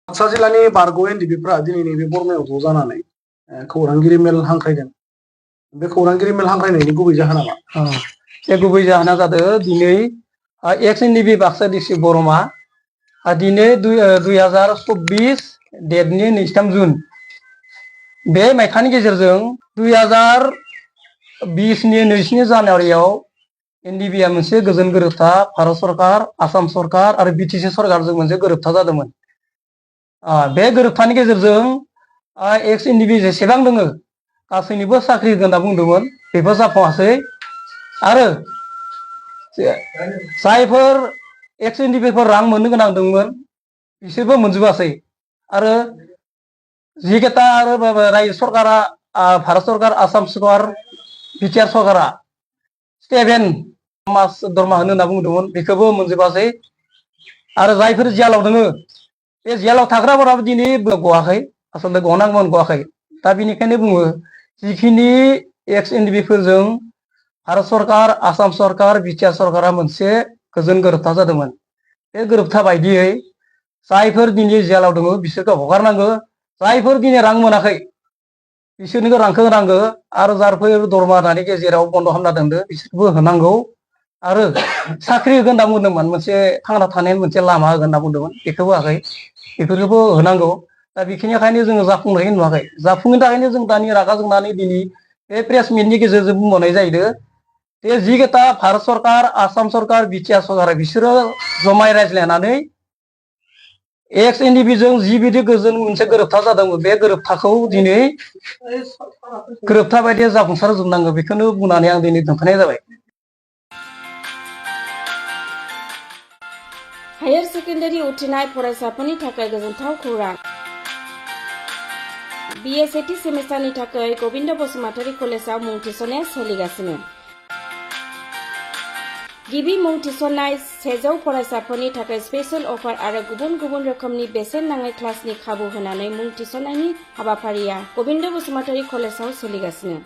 बाक्सा जिल्लानि बारग' एनडिबिफ्रा दिनै नैबे बरमायाव ज' जानानै खौरांगिरि मेल हांख्रायदों। बे खौरांगिरि मेल हांख्रायनायनि गुबै जाहोना मा? बे गुबै जाहोना जादों दिनै एक्स एनडिबि बाक्सा डिस्ट्रिक्ट बरमा दिनै 2024 डेटनि 23 जुन बे मायथाइनि गेजेरजों 2020 नि 22 जानुवारियाव एनडिबिआ मोनसे गोजोन गोरोबथा भारत सरकार, आसाम सरकार आरो बिटिसि सरकारजों मोनसे गोरोबथा जादोंमोन। बे गोरोबथानि गेजेरजों एक्स एनडिबि जेसेबां दङ गासैनिबो साख्रि होगोन होनना बुंदोंमोन, बेफोर जाफुङासै। आरो जायफोर एक्स एनडिबिफोर रां मोननो गोनां दंमोन बिसोरबो मोनजोबासै। आरो जिकेटा आरो रायजो सरकारा भारत सरकार, आसाम सरकार, बिटिआर सरकारा 7 मास दरमा होनो होनना बुंदोंमोन, बेखौबो मोनजोबासै। आरो जायफोर जेलाव दङ बे जेलाव थाग्राफोराबो दिनै गवाखै, आसलते गनांगौमोन गवाखै। दा बेनिखायनो बुङो जिखिनि एक्स एनडिबिफोरजों भारत सरकार, आसाम सरकार, बिटिआर सरकारा मोनसे गोजोन गोरोबथा जादोंमोन। बे गोरोबथा बायदियै जायफोर दिनै जेलाव दङ बिसोरखौ हगारनांगौ, जायफोर दिनै रां मोनाखै बिसोरनो रांखौ होनांगौ, आरो जायफोर दरमा होनानै गेजेराव बन्द' खालामना दोनदों बिसोरखौबो होनांगौ। आरो साख्रि होगोन होनना बुंदोंमोन, मोनसे थांना थानायनि मोनसे लामा होगोन होनना बुंदोंमोन, बेखौबो होआखै। बेफोरखौबो होनांगौ। दा बेखिनिखायनो जोङो जाफुंनाय नुवाखै। जाफुंनो थाखायनो जों दानि रागा जोंनानै दिनै बे प्रेस मिटनि गेजेरजों बुंबावनाय जाहैदों जे जिकेटा भारत सरकार, आसाम सरकार, बिटिआर सरकार बिसोरो जमाय रायज्लायनानै एक्स एनडिबिजों जिबायदि गोजोन मोनसे गोरोबथा जादोंमोन बे गोरोबथाखौ दिनै गोरोबथा बायदि जाफुंसार जोबनांगौ, बेखौनो बुंनानै आं दिनै दोनथ'नाय जाबाय। हायार सेकेन्डारि उथ्रिनाय फरायसाफोरनि थाखाय गोजोनथाव खौरां। बिए सेथि सेमिस्टारनि थाखाय गबिन्द बसुमतारी कलेजाव मुं थिसननाया सोलिगासिनो। गिबि मुं थिसननाय 100 फरायसाफोरनि थाखाय स्पेशल अफार आरो गुबुन गुबुन रोखोमनि बेसेन नाङै क्लासनि खाबु होनानै मुं थिसननायनि हाबाफारिया गबिन्द बसुमतारी कलेजाव सोलिगासिनो।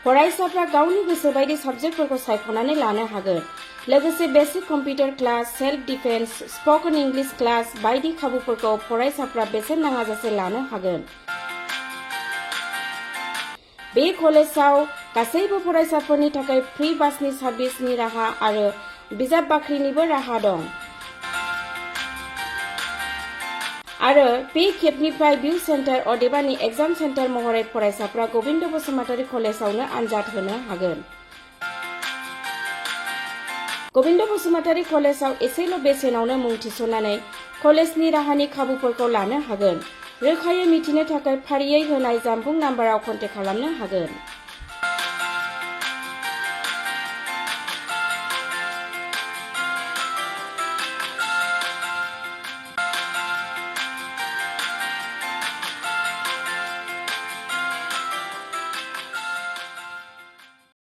फरायसाफ्रा गावनि गोसो बायदि साबजेक्टफोरखौ सायख'नानै लानो हागोन। लोगोसे basic computer class, self defence, spoken English class बायदि खाबुफोरखौ फरायसाफ्रा बेसेन नाङाजासे लानो हागोन। बे कलेजाव गासैबो फरायसाफोरनि थाखाय फ्रि बासनि सार्भिसनि राहा आरो बिजाब बाख्रिनिबो राहा दं। आरो बे खेबनिफ्राय भिउ सेन्टार अदेबानि एग्जाम सेन्टार महरै फरायसाफ्रा गबिन्द बसुमतारी कलेजावनो आनजाद होनो हागोन। गबिन्द बसुमतारी कलेजाव एसेल' बेसेनावनो मुं थिसननानै कलेजनि राहानि खाबुफोरखौ लानो हागोन। रोखायै मिथिनो थाखाय फारियै होनाय जानबुं नाम्बाराव कन्टेक्ट खालामनो हागोन।